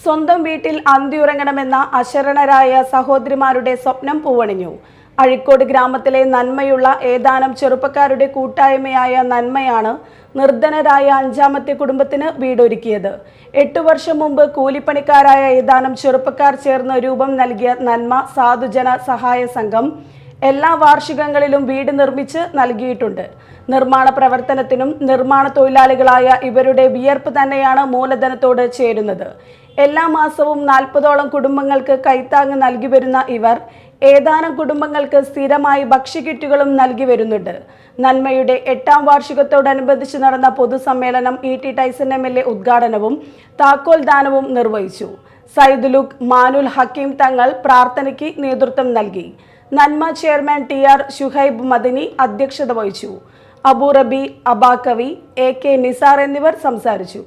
സ്വന്തം വീട്ടിൽ അന്തിയുറങ്ങണമെന്ന അശരണരായ സഹോദരിമാരുടെ സ്വപ്നം പൂവണിഞ്ഞു. അഴീക്കോട് ഗ്രാമത്തിലെ നന്മയുള്ള ഏതാനും ചെറുപ്പക്കാരുടെ കൂട്ടായ്മയായ നന്മയാണ് നിർധനരായ അഞ്ചാമത്തെ കുടുംബത്തിന് വീടൊരുക്കിയത്. 8 വർഷം മുമ്പ് കൂലിപ്പണിക്കാരായ ഏതാനും ചെറുപ്പക്കാർ ചേർന്ന് രൂപം നൽകിയ നന്മ സാധുജന സഹായ സംഘം എല്ലാ വാർഷികങ്ങളിലും വീട് നിർമ്മിച്ച് നൽകിയിട്ടുണ്ട്. നിർമ്മാണ പ്രവർത്തനത്തിനും നിർമ്മാണ തൊഴിലാളികളായ ഇവരുടെ വിയർപ്പ് തന്നെയാണ് മൂലധനത്തോട് ചേരുന്നത്. എല്ലാ മാസവും 40ഓളം കുടുംബങ്ങൾക്ക് കൈത്താങ്ങ് നൽകി വരുന്ന ഇവർ ഏതാനും കുടുംബങ്ങൾക്ക് സ്ഥിരമായി ഭക്ഷ്യക്കിറ്റുകളും നൽകി വരുന്നുണ്ട്. നന്മയുടെ 8ാം വാർഷികത്തോടനുബന്ധിച്ച് നടന്ന പൊതുസമ്മേളനം ഇ ടി ടൈസൺ MLA ഉദ്ഘാടനവും താക്കോൽ ദാനവും നിർവഹിച്ചു. സൈദുലുക് മാനുൽ ഹക്കീം തങ്ങൾ പ്രാർത്ഥനയ്ക്ക് നേതൃത്വം നൽകി. നന്മ ചെയർമാൻ TR ഷുഹൈബ് മദനി അധ്യക്ഷത വഹിച്ചു. അബു റബി, അബാക്കവി, AK നിസാർ എന്നിവർ സംസാരിച്ചു.